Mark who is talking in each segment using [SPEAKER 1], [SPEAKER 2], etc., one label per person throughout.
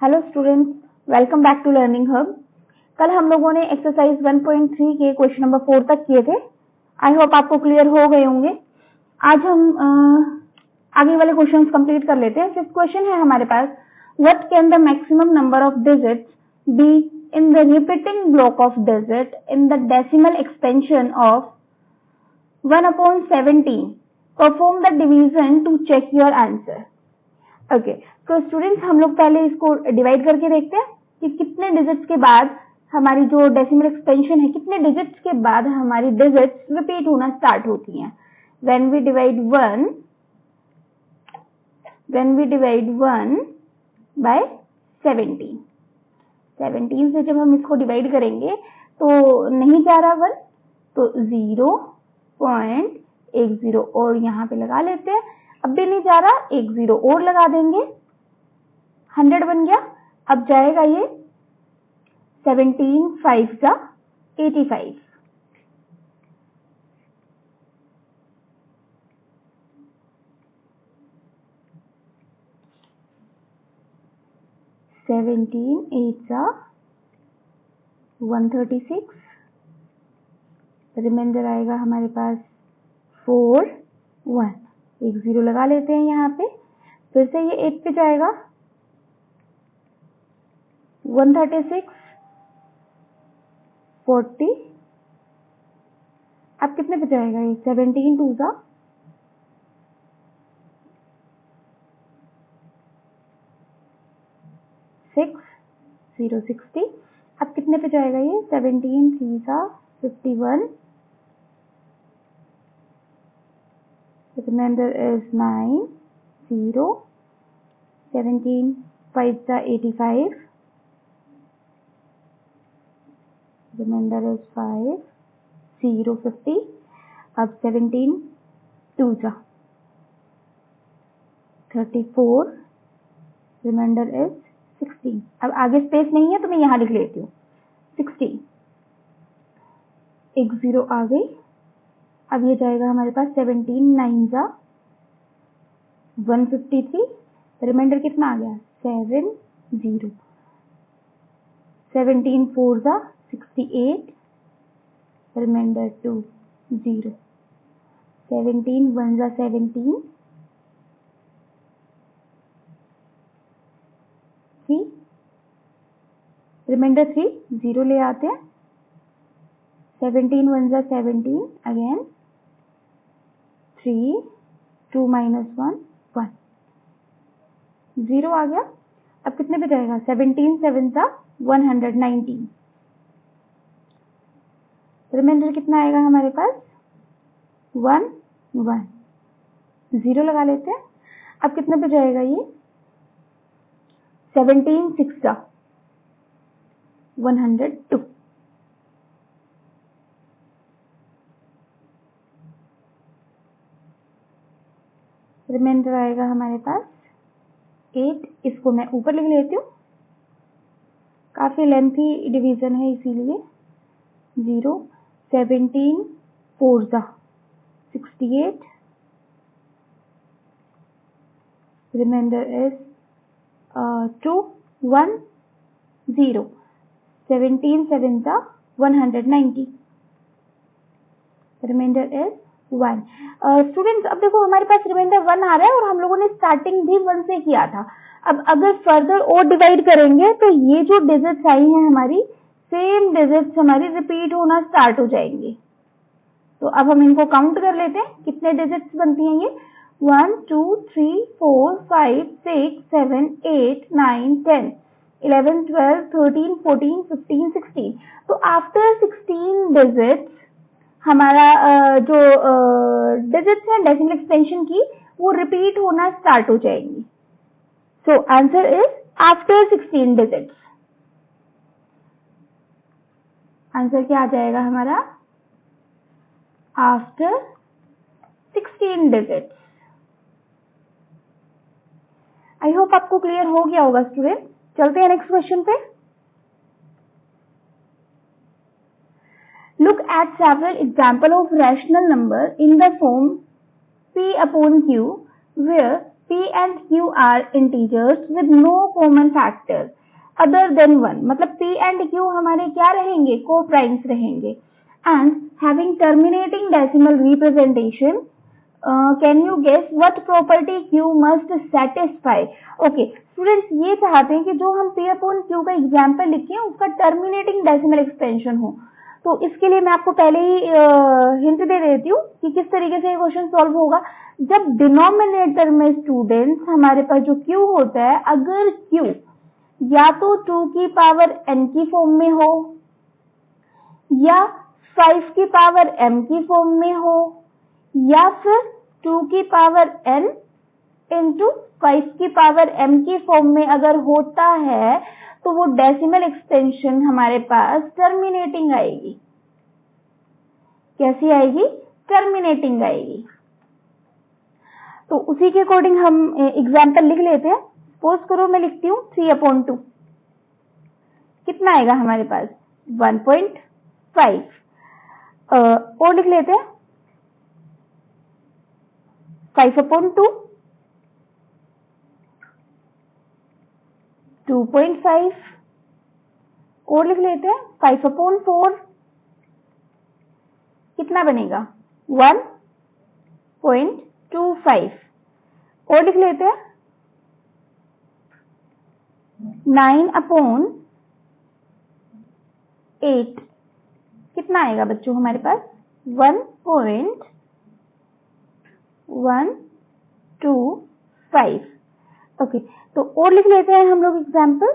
[SPEAKER 1] Hello students, welcome back to learning hub. कल हम लोगों ने एक्सरसाइज 1.3 के क्वेश्चन नंबर 4 तक किए थे। आई होप आपको क्लियर हो गए होंगे। आज हम आगे वाले क्वेश्चंस कंप्लीट कर लेते हैं। फिफ्थ क्वेश्चन है हमारे पास, what can the maximum number of digits be in the repeating block of digit in the decimal expansion of 1/17? Perform the division to check your answer. Okay, तो students हम लोग पहले इसको डिवाइड करके देखते हैं कि कितने डिजिट्स के बाद हमारी जो डेसिमल एक्सपेंशन है, कितने डिजिट्स के बाद हमारी डिजिट्स रिपीट होना स्टार्ट होती हैं। व्हेन वी डिवाइड 1 बाय 17 से जब हम इसको डिवाइड करेंगे तो नहीं जा रहा 1, तो 0.10 और यहाँ पे लगा लेते हैं। अब भी नहीं जा रहा, 1 0 और लगा देंगे, 100 बन गया। अब जाएगा ये 17 5 का 85। सेवेंटीन 8 का 136, रिमाइंडर आएगा हमारे पास 4 1, 1 0 लगा लेते हैं यहाँ पे। फिर से ये 8 पे जाएगा, 136 40। अब कितने पे जाएगा ये? 17 2 का 6 0 60। अब कितने पे जाएगा ये? 17 3 का 51, remainder is 9 0, 17 5 का 85, remainder is 5 0 50। अब 17 2 का 34, remainder is 16। अब आगे स्पेस नहीं है तो मैं यहाँ लिख लेती हूँ 16। 1 0 आ गई। अब ये जाएगा हमारे पास 17 9 का 153, रिमाइंडर कितना आ गया? 7 0, 17 4 का 68, रिमाइंडर 2 0, 17 1 का 17 3, रिमाइंडर 3 0 ले आते हैं। 17 1 का 17 अगेन 3 2 minus 1 1, 0 आ गया। अब कितने पे जाएगा? 17 7 का 119, रिमाइंडर कितना आएगा हमारे पास? 1 1, 0 लगा लेते हैं। अब कितने पे जाएगा ये? 17 6 का 102, रिमाइंडर आएगा हमारे पास 8। इसको मैं ऊपर लिख लेती हूँ, काफी लेंथी डिवीजन है इसीलिए। 0 17 4 का 68, रिमाइंडर इज 2 1 0, 17 7 का 190, रिमाइंडर इज 1। स्टूडेंट्स अब देखो हमारे पास रिमाइंडर 1 आ रहा है और हम लोगों ने स्टार्टिंग भी 1 से किया था। अब अगर फर्दर और डिवाइड करेंगे तो ये जो डिजिट्स आई हैं हमारी, सेम डिजिट्स हमारी रिपीट होना स्टार्ट हो जाएंगी। तो अब हम इनको काउंट कर लेते हैं, कितने डिजिट्स बनती हैं ये? 1 2 3 4 5 6 7 8 9 10 11 12 13 14 15 16। तो आफ्टर 16 डिजिट्स हमारा जो डिजिट्स हैं डेसिमल एक्सपेंशन की, वो रिपीट होना स्टार्ट हो जाएंगी। So answer is after 16 digits. Answer क्या आ जाएगा हमारा? After 16 digits. आई होप आपको क्लियर हो गया होगा स्टूडेंट। चलते हैं नेक्स्ट क्वेश्चन पे। Look at several examples of rational number in the form P/Q, where P and Q are integers with no common factors other than 1. मतलब P and Q हमारे क्या रहेंगे? Co-primes रहेंगे. And having terminating decimal representation, can you guess what property Q must satisfy? Okay, students ये चाहते हैं कि जो हम P upon Q का एग्जाम्पल लिखें उसका terminating decimal expansion हो. तो इसके लिए मैं आपको पहले ही हिंट दे देती हूँ कि किस तरीके से ये क्वेश्चन सॉल्व होगा. जब डिनोमिनेटर में स्टूडेंट्स हमारे पास जो Q होता है, अगर Q या तो 2 की पावर n की फॉर्म में हो या 5 की पावर m की फॉर्म में हो या फिर 2 की पावर n इंटू 5 की पावर m की फॉर्म में अगर होता है तो वो डेसिमल एक्सटेंशन हमारे पास टर्मिनेटिंग आएगी. कैसी आएगी? टर्मिनेटिंग आएगी. तो उसी के अकॉर्डिंग हम एग्जाम्पल लिख लेते हैं. सपोज करो मैं लिखती हूँ 3/2. कितना आएगा हमारे पास? 1.5. और लिख लेते हैं 5/2, 2.5. और लिख लेते हैं 5/4. कितना बनेगा? 1.25. और लिख लेते हैं 9/8. कितना आएगा बच्चों हमारे पास? 1.125. ओके, तो और लिख लेते हैं हम लोग एग्जाम्पल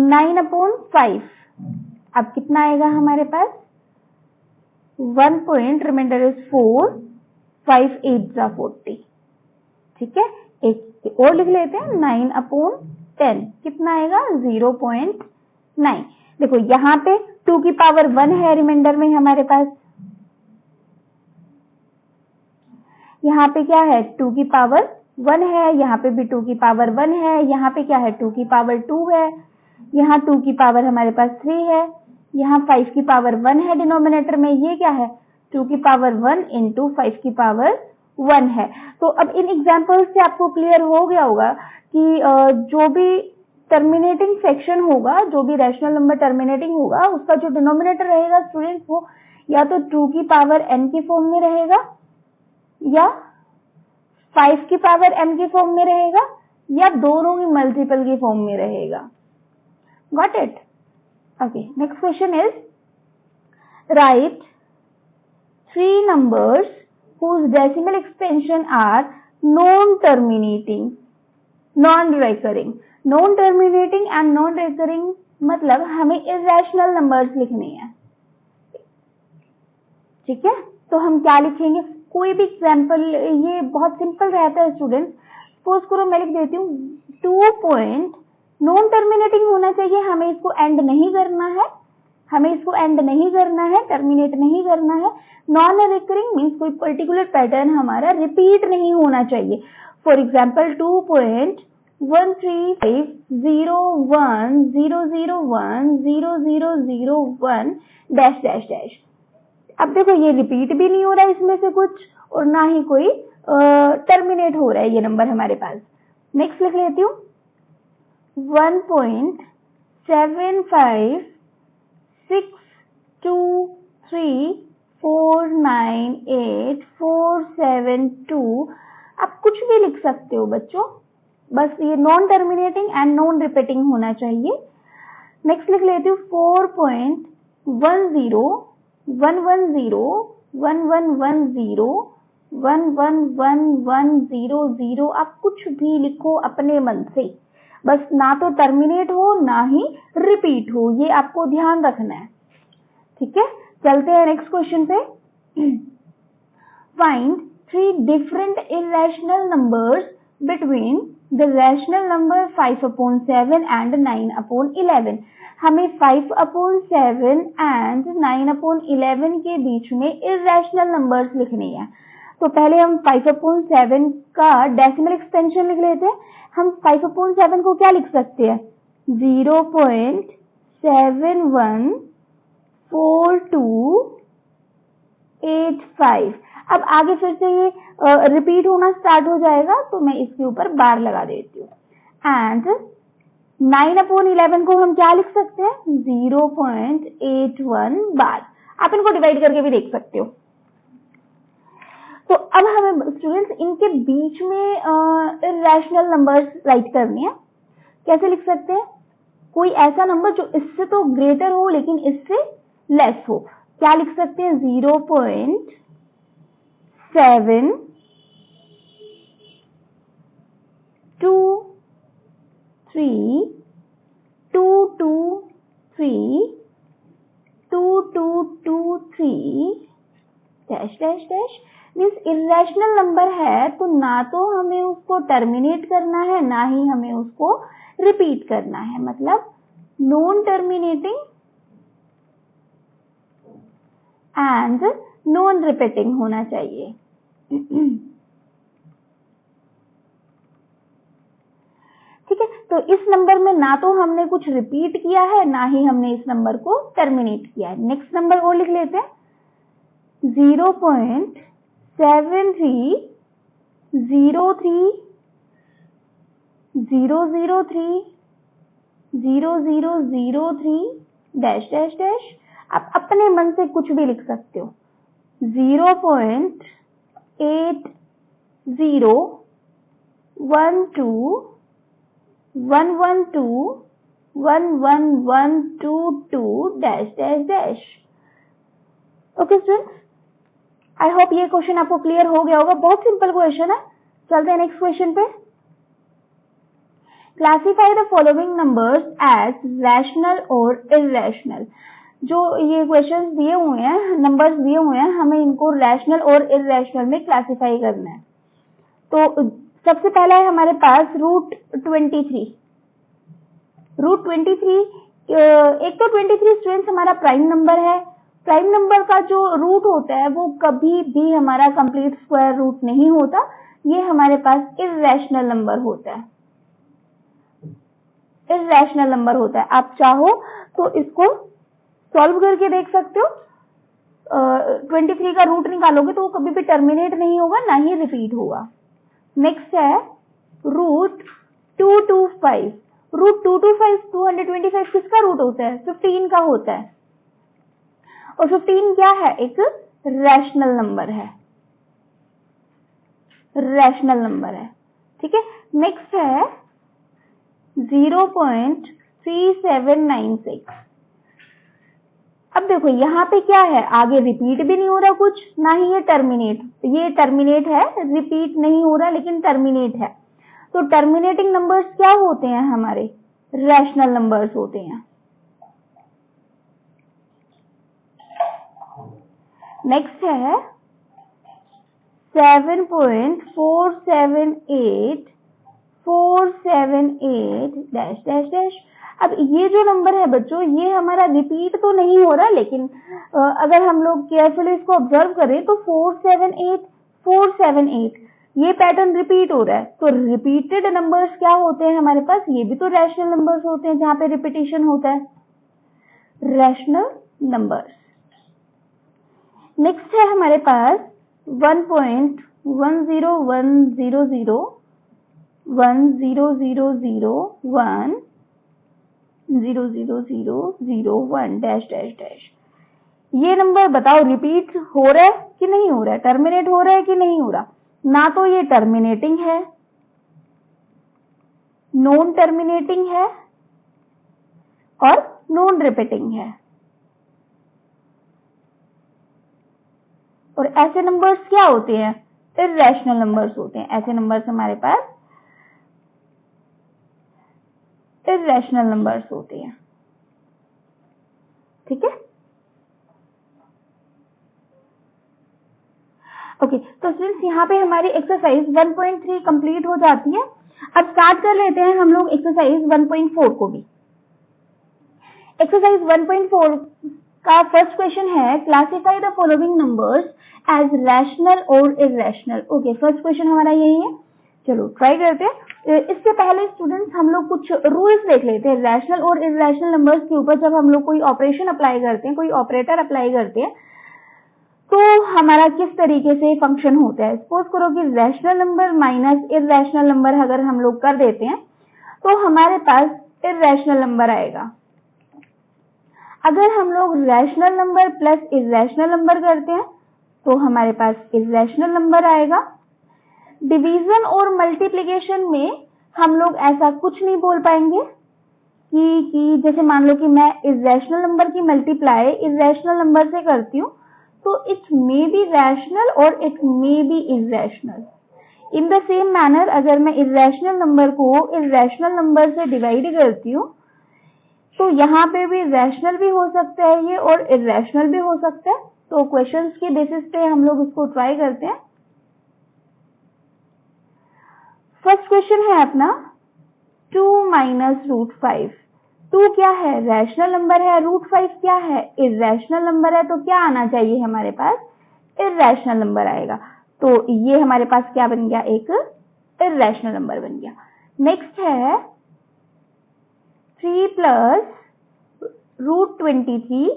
[SPEAKER 1] 9/5. अब कितना आएगा हमारे पास? 1 रिमाइंडर इज 4, 5 8 40. ठीक है, एक और लिख लेते हैं 9/10. कितना आएगा? 0.9. देखो यहाँ पे 2 की पावर 1 है रिमाइंडर में हमारे पास. यहाँ पे क्या है? 2 की पावर 1 है. यहाँ पे भी 2 की पावर 1 है. यहाँ पे क्या है? 2 की पावर 2 है. यहाँ 2 की पावर हमारे पास 3 है. यहाँ 5 की पावर 1 है डिनोमिनेटर में. ये क्या है? 2 की पावर 1 इंटू 5 की पावर 1 है. तो अब इन एग्जाम्पल्स से आपको क्लियर हो गया होगा कि जो भी टर्मिनेटिंग फ्रैक्शन होगा, जो भी रैशनल नंबर टर्मिनेटिंग होगा, उसका जो डिनोमिनेटर रहेगा स्टूडेंट्स वो या तो 2 की पावर n की फॉर्म में रहेगा या 5 की पावर m की फॉर्म में रहेगा या दोनों की मल्टीपल की फॉर्म में रहेगा. Got it? Okay, next question is right 3 numbers whose decimal expansion are non-terminating, non-recurring. Non-terminating and non-recurring मतलब हमें irrational numbers लिखने हैं. ठीक है, तो हम क्या लिखेंगे? कोई भी एग्जाम्पल, ये बहुत सिंपल रहता है स्टूडेंट. सपोज करो मैं लिख देती हूँ 2. नॉन टर्मिनेटिंग होना चाहिए. हमें इसको एंड नहीं करना है. टर्मिनेट नहीं करना है. नॉन रिकरिंग मीन्स कोई पर्टिकुलर पैटर्न हमारा रिपीट नहीं होना चाहिए. For example 2.1350100100001 dash dash dash. अब देखो ये रिपीट भी नहीं हो रहा है इसमें से कुछ और ना ही कोई टर्मिनेट हो रहा है ये नंबर हमारे पास. नेक्स्ट लिख लेती हूँ 1.7562349847 आप कुछ भी लिख सकते हो बच्चों, बस ये non terminating and non repeating होना चाहिए. नेक्स्ट लिख लेती हूँ 4.101110111000 आप कुछ भी लिखो अपने मन से, बस ना तो टर्मिनेट हो ना ही रिपीट हो. ये आपको ध्यान रखना है. ठीक है, चलते हैं नेक्स्ट क्वेश्चन पे. Find 3 different irrational numbers between the rational number 5/7 and 9/11. हमें 5/7 एंड 9/11 के बीच में इरेशनल नंबर्स लिखने हैं. तो पहले हम 5/7 का डेसिमल एक्सटेंशन लिख लेते हैं. हम 5/7 को क्या लिख सकते हैं? 0.714285. अब आगे फिर से ये रिपीट होना स्टार्ट हो जाएगा, तो मैं इसके ऊपर बार लगा देती हूँ। एंड 9/11 को हम क्या लिख सकते हैं? 0.81 बार। आप इनको डिवाइड करके भी देख सकते हो। तो अब हमें स्टूडेंट्स इनके बीच में इर्रेशनल नंबर्स राइट करने हैं। कैसे लिख सकते हैं? कोई ऐसा नंबर जो इससे तो ग्रेटर हो लेकिन इससे लेस हो। क्या लिख सकते हैं? 0.723 dash dash dash. Means irrational number है तो ना तो हमें उसको टर्मिनेट करना है, ना ही हमें उसको रिपीट करना है, मतलब non terminating and non repeating होना चाहिए। ठीक है, तो इस नंबर में ना तो हमने कुछ रिपीट किया है, ना ही हमने इस नंबर को टर्मिनेट किया है। नेक्स्ट नंबर और लिख लेते हैं, 0.73003003 डैश डैश डैश। आप अपने मन से कुछ भी लिख सकते हो। 0.8011211112 dash dash dash. Okay students, I hope ये क्वेश्चन आपको क्लियर हो गया होगा। बहुत सिंपल क्वेश्चन है। चलते हैं नेक्स्ट क्वेश्चन पे। Classify the following numbers as rational और इर्रेशनल। जो ये क्वेश्चंस दिए हुए हैं, नंबर्स दिए हुए हैं, हमें इनको रैशनल और इर्रेशनल में क्लासिफाई करना है। तो सबसे पहला है हमारे पास √23। √23, एक तो 23 स्टूडेंट्स हमारा प्राइम नंबर है। प्राइम नंबर का जो रूट होता है वो कभी भी हमारा कंप्लीट स्क्वायर रूट नहीं होता। ये हमारे पास इर्रेशनल नंबर होता है। इर्रेशनल नंबर होता है। आप चाहो तो इसको सॉल्व करके देख सकते हो। 23 का रूट निकालोगे तो वो कभी भी टर्मिनेट नहीं होगा, ना ही रिपीट होगा। नेक्स्ट है √225। √225 225 किसका रूट होता है? 15 का होता है। और 15 क्या है? एक रैशनल नंबर है। रैशनल नंबर है, ठीक है। नेक्स्ट है 0.3796। अब देखो यहाँ पे क्या है, आगे रिपीट भी नहीं हो रहा कुछ, ना ही ये टर्मिनेट है, रिपीट नहीं हो रहा लेकिन टर्मिनेट है। तो टर्मिनेटिंग नंबर्स क्या होते हैं? हमारे रैशनल नंबर्स होते हैं। नेक्स्ट है 7.478478 डैश डैश डैश। अब ये जो नंबर है बच्चों, ये हमारा रिपीट तो नहीं हो रहा, लेकिन अगर हम लोग केयरफुली इसको ऑब्जर्व करें तो 478 ये पैटर्न रिपीट हो रहा है। तो रिपीटेड नंबर्स क्या होते हैं हमारे पास? ये भी तो रैशनल नंबर्स होते हैं जहां पे रिपीटिशन होता है। Rational numbers. नेक्स्ट है हमारे पास 1.100010001000001 डैश डैश डैश। ये नंबर बताओ रिपीट हो रहा है कि नहीं हो रहा है? टर्मिनेट हो रहा है कि नहीं हो रहा? ना तो ये टर्मिनेटिंग है, नॉन टर्मिनेटिंग है और नॉन रिपीटिंग है। और ऐसे नंबर्स क्या होते हैं? इर्रेशनल नंबर्स होते हैं। ऐसे नंबर्स हमारे पास इर्रेशनल नंबर्स होते हैं, ठीक है। ओके, तो स्टूडेंट्स यहाँ पे हमारी एक्सरसाइज 1.3 कंप्लीट हो जाती है। अब स्टार्ट कर लेते हैं हम लोग एक्सरसाइज 1.4 को भी। एक्सरसाइज 1.4 का फर्स्ट क्वेश्चन है, classify the following numbers as rational और इर्रेशनल। ओके, फर्स्ट क्वेश्चन हमारा यही है। चलो ट्राई करते हैं। इससे पहले स्टूडेंट्स हम लोग कुछ रूल्स देख लेते हैं रैशनल और इर्रेशनल नंबर्स के ऊपर। जब हम लोग कोई ऑपरेशन अप्लाई करते हैं, कोई ऑपरेटर अप्लाई करते हैं, तो हमारा किस तरीके से फंक्शन होता है, सपोज करो कि rational number minus irrational number अगर हम लोग कर देते हैं तो हमारे पास इररेशनल नंबर आएगा। अगर हम लोग rational number plus irrational number करते हैं तो हमारे पास इररेशनल नंबर आएगा। डिवीजन और मल्टीप्लिकेशन में हम लोग ऐसा कुछ नहीं बोल पाएंगे कि जैसे मान लो कि मैं इररेशनल नंबर की मल्टीप्लाई इररेशनल नंबर से करती हूँ तो इट मे बी रैशनल और it may be irrational. In the same manner अगर मैं इररेशनल नंबर को इररेशनल नंबर से डिवाइड करती हूँ तो यहाँ पे भी रैशनल भी हो सकता है ये और इररेशनल भी हो सकता है। तो क्वेश्चंस के बेसिस पे हम लोग इसको ट्राई करते हैं। फर्स्ट क्वेश्चन है अपना 2 माइनस रूट 5। 2 क्या है, रैशनल नंबर है, रूट 5 क्या है, इररेशनल नंबर है, तो क्या आना चाहिए हमारे पास, इररेशनल नंबर आएगा। तो ये हमारे पास क्या बन गया, एक इररेशनल नंबर बन गया। नेक्स्ट है 3 प्लस रूट 23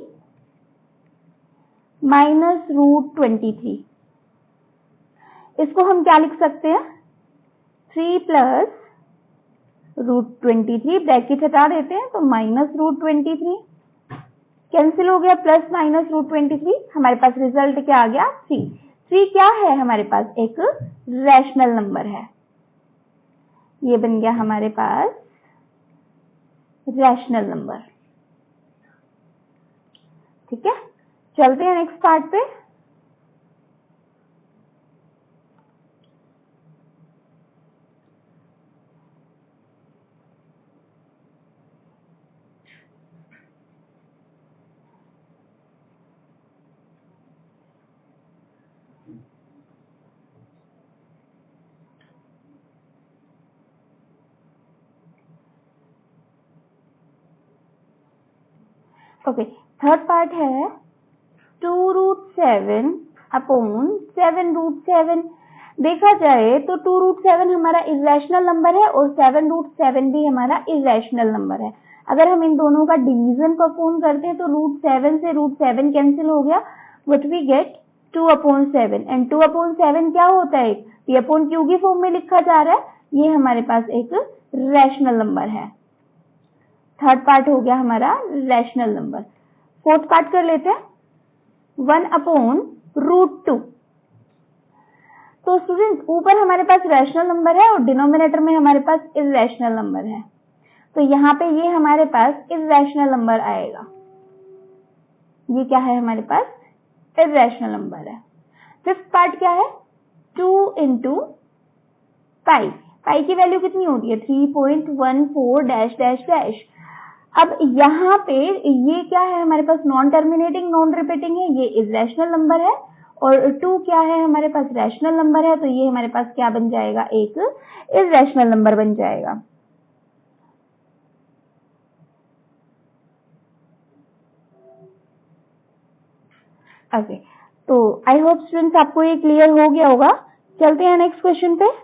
[SPEAKER 1] माइनस रूट 23। इसको हम क्या लिख सकते हैं, 3 प्लस रूट 23 ब्रैकेट हटा देते हैं तो माइनस रूट 23 कैंसिल हो गया, प्लस माइनस रूट 23 हमारे पास रिजल्ट क्या आ गया 3। 3 क्या है हमारे पास, एक रैशनल नंबर है। ये बन गया हमारे पास रैशनल नंबर। ठीक है, चलते हैं नेक्स्ट पार्ट पे। ओके, थर्ड पार्ट है 2 रूट 7 अपॉन 7 रूट 7। देखा जाए तो 2 रूट 7 हमारा इररेशनल नंबर है और 7 रूट 7 भी हमारा इररेशनल नंबर है। अगर हम इन दोनों का डिवीजन परफॉर्म करते हैं तो रूट 7 से रूट 7 कैंसिल हो गया, what we get 2 upon 7 and 2 upon 7 क्या होता है, p अपॉन q की फॉर्म में लिखा जा रहा है। ये हमारे पास एक रैशनल नंबर है। थर्ड पार्ट हो गया हमारा रैशनल नंबर। फोर्थ पार्ट कर लेते हैं 1 अपॉन रूट 2। तो स्टूडेंट्स ऊपर हमारे पास रैशनल नंबर है और डिनोमिनेटर में हमारे पास इररेशनल नंबर है, तो यहाँ पे ये हमारे पास इररेशनल नंबर आएगा। ये क्या है हमारे पास, इररेशनल नंबर है। फिफ्थ पार्ट क्या है, 2 इंटू पाई। पाई की वैल्यू कितनी होती है 3.14 डैश डैश डैश। अब यहाँ पे ये क्या है हमारे पास, नॉन टर्मिनेटिंग नॉन रिपीटिंग है, ये इररेशनल नंबर है और 2 क्या है हमारे पास, रैशनल नंबर है, तो ये हमारे पास क्या बन जाएगा, एक इररेशनल नंबर बन जाएगा। ओके, तो आई होप स्टूडेंट्स आपको ये क्लियर हो गया होगा। चलते हैं नेक्स्ट क्वेश्चन पे।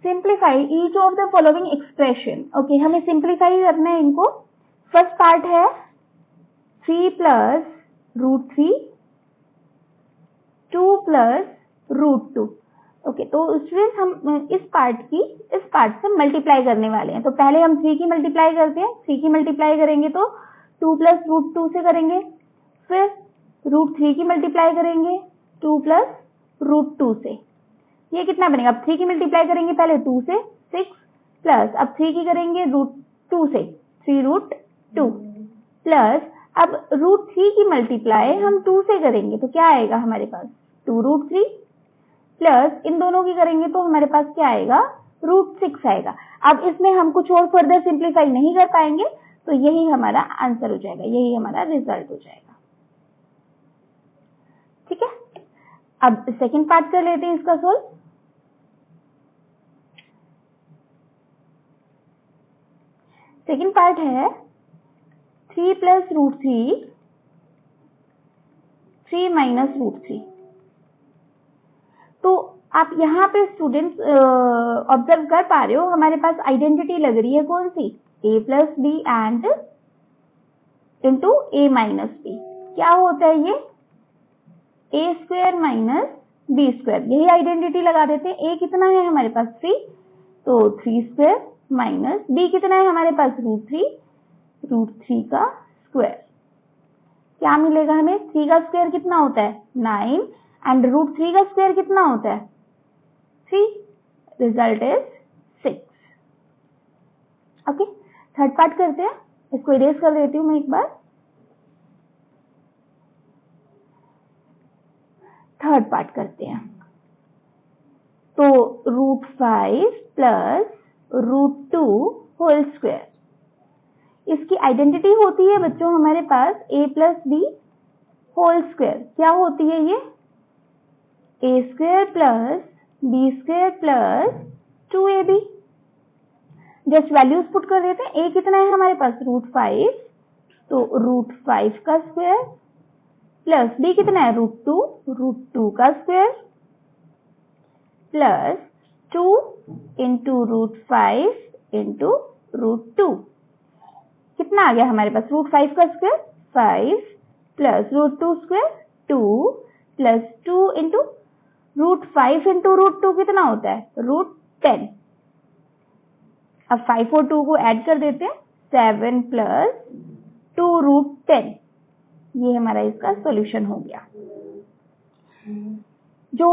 [SPEAKER 1] Simplify each of the following expression. Okay, हमें सिंप्लीफाई करना है इनको। फर्स्ट पार्ट है 3 plus root 3 2 plus root 2। Okay, तो स्टूडेंट्स हम इस पार्ट से मल्टीप्लाई करने वाले हैं। तो पहले हम 3 की मल्टीप्लाई करते हैं। 3 की मल्टीप्लाई करेंगे तो 2 प्लस रूट 2 से करेंगे, फिर रूट 3 की मल्टीप्लाई करेंगे 2 प्लस रूट 2 से। ये कितना बनेगा, अब 3 की मल्टीप्लाई करेंगे पहले 2 से 6 प्लस अब 3 की करेंगे रूट 2 से 3 रूट 2 प्लस अब रूट 3 की मल्टीप्लाई हम 2 से करेंगे तो क्या आएगा हमारे पास 2 रूट 3 प्लस इन दोनों की करेंगे तो हमारे पास क्या आएगा रूट 6 आएगा। अब इसमें हम कुछ और फर्दर सिंप्लीफाई नहीं कर पाएंगे तो यही हमारा आंसर हो जाएगा, यही हमारा रिजल्ट हो जाएगा। ठीक है, अब सेकंड पार्ट कर लेते हैं इसका सोल्व। सेकंड पार्ट है 3 प्लस रूट 3 माइनस रूट 3। तो आप यहाँ पे स्टूडेंट्स ऑब्जर्व कर पा रहे हो हमारे पास आइडेंटिटी लग रही है कौन सी, a plus b and into a minus b. क्या होता है ये? a square minus b square. यही आइडेंटिटी लगा देते हैं। a कितना है हमारे पास 3, तो 3 स्क्वायर माइनस b कितना है हमारे पास √3 का स्क्वायर। क्या मिलेगा हमें? 3 का स्क्वायर कितना होता है? 9 एंड √3 का स्क्वायर कितना होता है? 3। Result is 6। Okay, third part करते हैं। इसको इरेज कर देती हूं मैं एक बार। थर्ड पार्ट करते हैं। तो √5 प्लस √2 होल स्क्वायर, इसकी आइडेंटिटी होती है बच्चों हमारे पास a plus b whole square. क्या होती है ये? a square plus b square plus 2ab। Just values put कर देते हैं। a कितना है हमारे पास? √5, तो √5 का स्क्वायर प्लस b कितना है? √2 का स्क्वायर प्लस 2 इंटू √5 इंटू √2। कितना आ गया हमारे पास? √5 का square 5 plus √2 square 2 plus 2 into √5 into √2 कितना होता है? √10। अब 5 और 2 को ऐड कर देते हैं। 7 प्लस 2 √10। ये हमारा इसका सॉल्यूशन हो गया। जो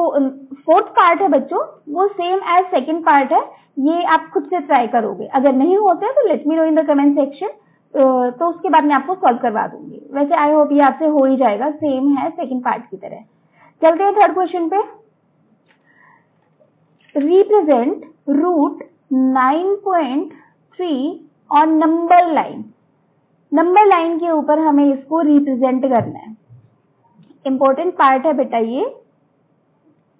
[SPEAKER 1] फोर्थ पार्ट है बच्चों वो सेम एज सेकंड पार्ट है। ये आप खुद से ट्राई करोगे। अगर नहीं होते हैं तो let me know in the comment section, तो उसके बाद मैं आपको सॉल्व करवा दूंगी। वैसे आई होप ये आपसे हो ही जाएगा, सेम है सेकंड पार्ट की तरह। चलते हैं थर्ड क्वेश्चन पे। Represent root 9.3 on number line. Number line के ऊपर हमें इसको रिप्रेजेंट करना है। इंपॉर्टेंट पार्ट है बेटा ये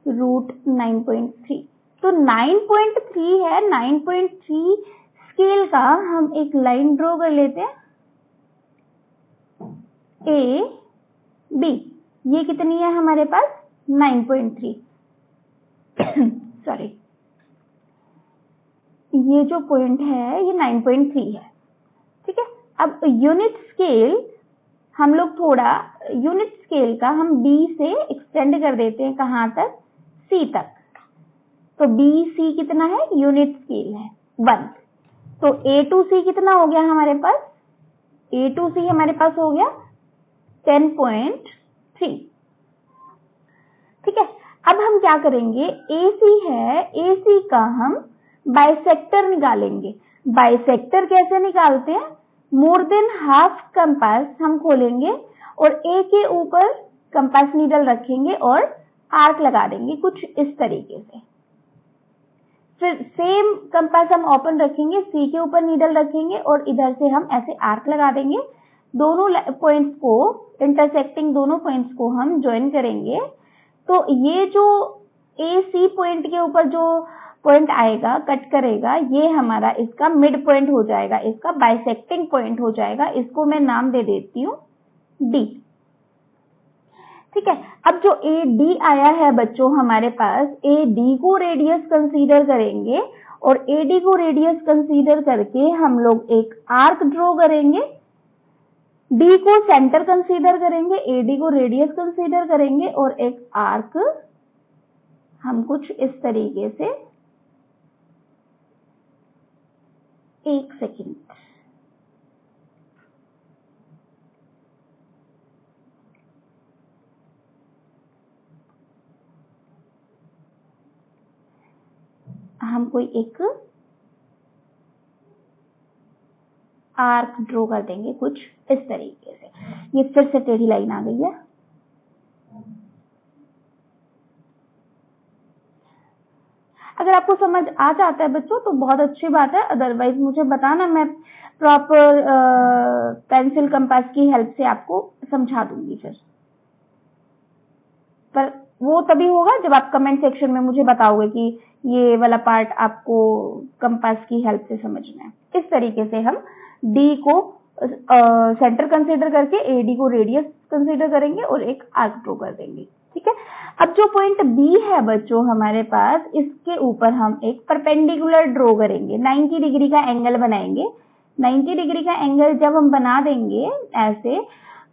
[SPEAKER 1] √9.3। तो 9.3 है। 9.3 स्केल का हम एक लाइन ड्रॉ कर लेते हैं। ए बी, ये कितनी है हमारे पास? 9.3। सॉरी, ये जो पॉइंट है ये 9.3 है। ठीक है, अब यूनिट स्केल हम लोग थोड़ा यूनिट स्केल का हम B से एक्सटेंड कर देते हैं। कहां तक? C तक। तो BC कितना है? यूनिट स्केल है 1। तो A to C कितना हो गया हमारे पास? A to C हमारे पास हो गया 10.3। ठीक है, अब हम क्या करेंगे? AC है, AC का हम बाइसेक्टर निकालेंगे। बाइसेक्टर कैसे निकालते हैं? मोर देन हाफ कंपास हम खोलेंगे और A के ऊपर कंपास नीडल रखेंगे और आर्क लगा देंगे कुछ इस तरीके से। फिर सेम कंपास हम ओपन रखेंगे, C के ऊपर नीडल रखेंगे और इधर से हम ऐसे आर्क लगा देंगे। दोनों पॉइंट्स को इंटरसेक्टिंग दोनों पॉइंट्स को हम ज्वाइन करेंगे। तो ये जो AC पॉइंट के ऊपर जो पॉइंट आएगा कट करेगा, ये हमारा इसका मिड पॉइंट हो जाएगा, इसका बाइसेक्टिंग पॉइंट हो जाएगा। इसको मैं नाम दे देती हूँ D। ठीक है, अब जो AD आया है बच्चों हमारे पास, AD को रेडियस कंसीडर करेंगे और AD को रेडियस कंसीडर करके हम लोग एक आर्क ड्रॉ करेंगे। D को सेंटर कंसीडर करेंगे, AD को रेडियस कंसीडर करेंगे और एक आर्क हम कुछ इस तरीके से। एक सेकंड, हम कोई एक आर्क ड्रॉ कर देंगे कुछ इस तरीके से। ये फिर से टेढ़ी लाइन आ गई है। अगर आपको समझ आ जाता है बच्चों तो बहुत अच्छी बात है, अदरवाइज मुझे बताना, मैं प्रॉपर पेंसिल कंपास की हेल्प से आपको समझा दूंगी फिर। पर वो तभी होगा जब आप कमेंट सेक्शन में मुझे बताओगे कि ये वाला पार्ट आपको कंपास की हेल्प से समझना है। इस तरीके से हम D को सेंटर कंसीडर करके AD को रेडियस कंसीडर करेंगे और एक आर्क ड्रॉ कर देंगे। ठीक है, अब जो पॉइंट B है बच्चों हमारे पास, इसके ऊपर हम एक परपेंडिकुलर ड्रॉ करेंगे, 90 डिग्री का एंगल बनाएंगे। 90 डिग्री का एंगल जब हम बना देंगे ऐसे,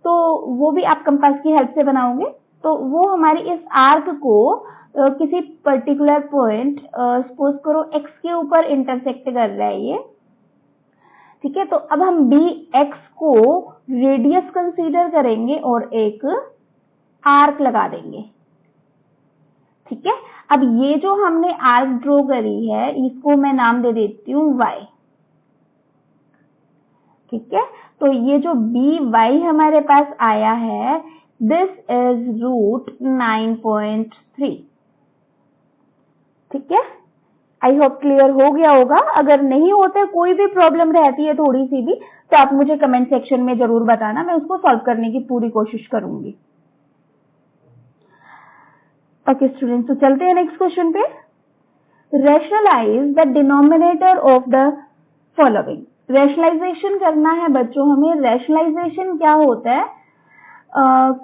[SPEAKER 1] तो वो भी आप कंपास की हेल्प से बनाओगे, तो वो हमारी इस आर्क को किसी पर्टिकुलर पॉइंट सपोज करो x के ऊपर इंटरसेक्ट कर रहा है ये, ठीक है। तो अब हम bx को रेडियस कंसीडर करेंगे और एक आर्क लगा देंगे, ठीक है। अब ये जो हमने आर्क ड्रॉ करी है इसको मैं नाम दे देती हूँ y, ठीक है। तो ये जो by हमारे पास आया है, दिस इज रूट 9.3, ठीक है। आई होप क्लियर हो गया होगा। अगर नहीं होता, कोई भी प्रॉब्लम रहती है थोड़ी सी भी, तो आप मुझे कमेंट सेक्शन में जरूर बताना, मैं उसको सॉल्व करने की पूरी कोशिश करूंगी। ओके स्टूडेंट्स, तो चलते हैं नेक्स्ट क्वेश्चन पे। Rationalise the denominator of the following. Rationalisation करना है बच्चों हमें। रैशनलाइजेशन क्या होता है?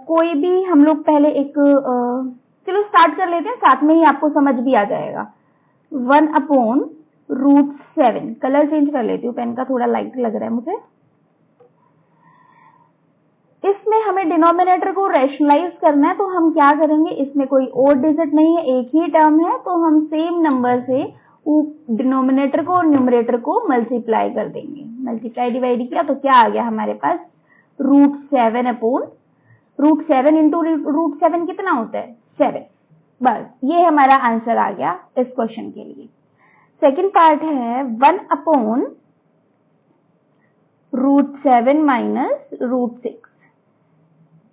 [SPEAKER 1] कोई भी हम लोग पहले एक चलो स्टार्ट कर लेते हैं, साथ में ही आपको समझ भी आ जाएगा। 1/√7, कलर चेंज कर लेती हूँ, पेन का थोड़ा लाइट लग रहा है मुझे। इसमें हमें डिनोमिनेटर को रैशनलाइज करना है, तो हम क्या करेंगे, इसमें कोई और डिजिट नहीं है, एक ही टर्म है, तो हम सेम नंबर से डिनोमिनेटर को और न्यूमरेटर को मल्टीप्लाई कर देंगे। मल्टीप्लाई डिवाइड किया तो क्या आ गया हमारे पास, √7 इंटू √7 कितना होता है, 7। बस ये हमारा आंसर आ गया इस क्वेश्चन के लिए। सेकंड पार्ट है 1/√7 माइनस √6।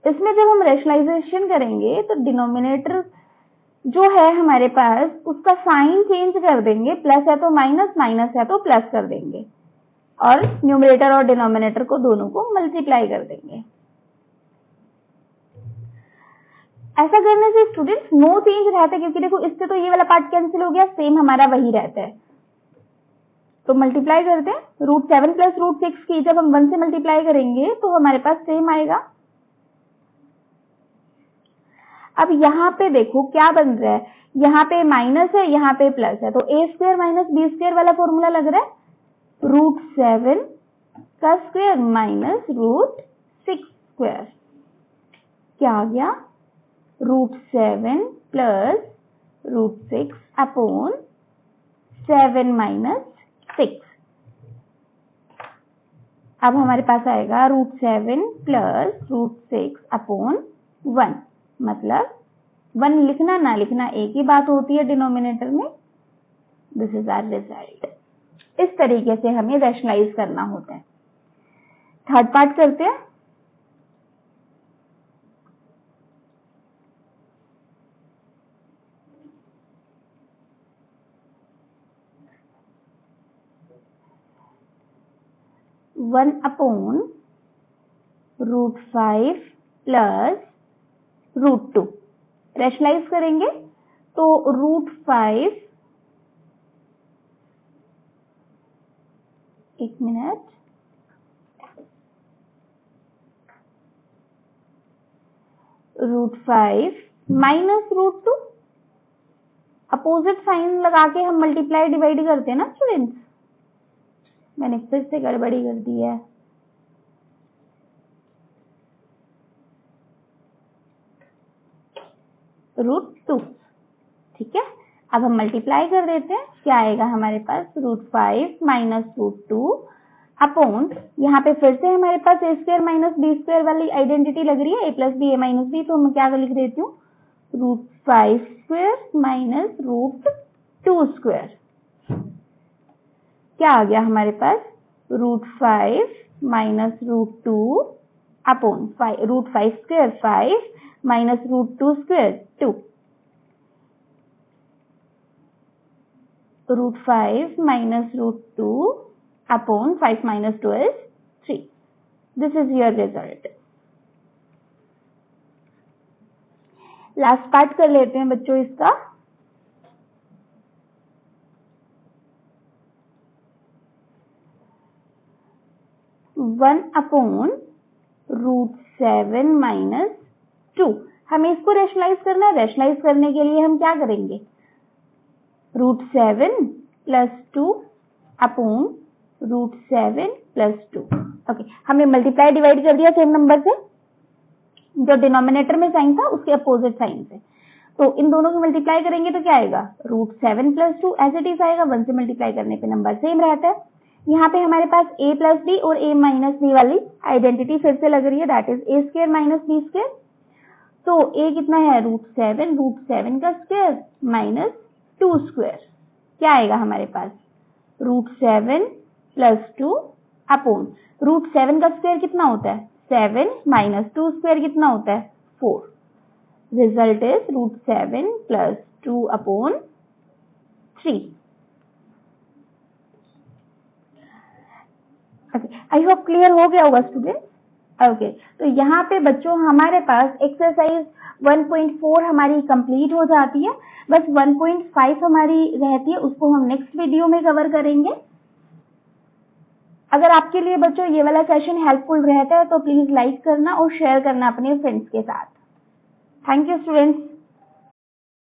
[SPEAKER 1] इसमें जब हम रैशनलाइजेशन करेंगे तो डिनोमिनेटर जो है हमारे पास उसका साइन चेंज कर देंगे, प्लस है तो माइनस, माइनस है तो प्लस कर देंगे, और न्यूमरेटर और डिनोमिनेटर को दोनों को मल्टीप्लाई कर देंगे। ऐसा करने से स्टूडेंट्स नो चेंज रहता है, क्योंकि देखो इससे तो ये वाला पार्ट कैंसिल हो गया, सेम हमारा वही रहता है। तो मल्टीप्लाई करते हैं, √7 प्लस √6 की जब हम 1 से मल्टीप्लाई करेंगे तो हमारे पास सेम आएगा। अब यहाँ पे देखो क्या बन रहा है, यहाँ पे माइनस है, यहाँ पे प्लस है, तो a² माइनस b² वाला फॉर्मूला लग रहा है। √7 का स्क्वायर माइनस √6², क्या आ गया, √7 प्लस √6 अपॉन 7 माइनस 6। अब हमारे पास आएगा √7 प्लस √6 अपॉन 1, मतलब 1 लिखना ना लिखना एक ही बात होती है डिनोमिनेटर में। This is our result. इस तरीके से हमें रैशनलाइज करना होता है। थर्ड पार्ट करते हैं। (1/√5 प्लस √2) रैशनलाइज करेंगे तो √5, एक मिनट, √5 माइनस √2, अपोजिट साइन लगा के हम मल्टीप्लाई डिवाइड करते हैं ना स्टूडेंट्स। मैंने फिर से गड़बड़ी कर दी है। √2, ठीक है। अब हम मल्टीप्लाई कर देते हैं, क्या आएगा हमारे पास, √5 माइनस √2 अपॉन, यहाँ पे फिर से हमारे पास a² माइनस b² वाली आइडेंटिटी लग रही है, a plus b a minus b, तो मैं क्या लिख देती हूँ, √5² माइनस √2², क्या आ गया हमारे पास, √5 minus √2 upon √5² 5 minus √2² 2, √5 minus √2 upon 5 minus 2 is 3. This is your result. Last part कर लेते हैं बच्चों इसका। (1/√7 माइनस 2) हमें इसको रैशनलाइज करना है। रैशनलाइज करने के लिए हम क्या करेंगे, √7 प्लस 2 अपॉन √7 + 2। ओके, हमने मल्टीप्लाई डिवाइड कर दिया सेम नंबर से, जो डिनोमिनेटर में साइन था उसके अपोजिट साइन से। तो इन दोनों को मल्टीप्लाई करेंगे तो क्या आएगा, √7 + 2 एज इट इज आएगा। 1 से मल्टीप्लाई करने पे नंबर सेम रहता है। यहाँ पे हमारे पास a + b और a - b वाली आइडेंटिटी फिर से लग रही है, दैट इज a² - b²। तो a कितना है, √7 का स्क्वायर माइनस 2²। क्या आएगा हमारे पास, √7 + 2 अपॉन √7 का स्क्वायर कितना होता है, 7 - 2² कितना होता है, 4। Result is √7 + 2 upon 3। I hope clear हो गया होगा स्टूडेंट। ओके, तो यहाँ पे बच्चों हमारे पास एक्सरसाइज 1.4 हमारी कंप्लीट हो जाती है। बस 1.5 हमारी रहती है, उसको हम नेक्स्ट वीडियो में कवर करेंगे। अगर आपके लिए बच्चों ये वाला सेशन हेल्पफुल रहता है तो प्लीज लाइक करना और शेयर करना अपने फ्रेंड्स के साथ। Thank you students.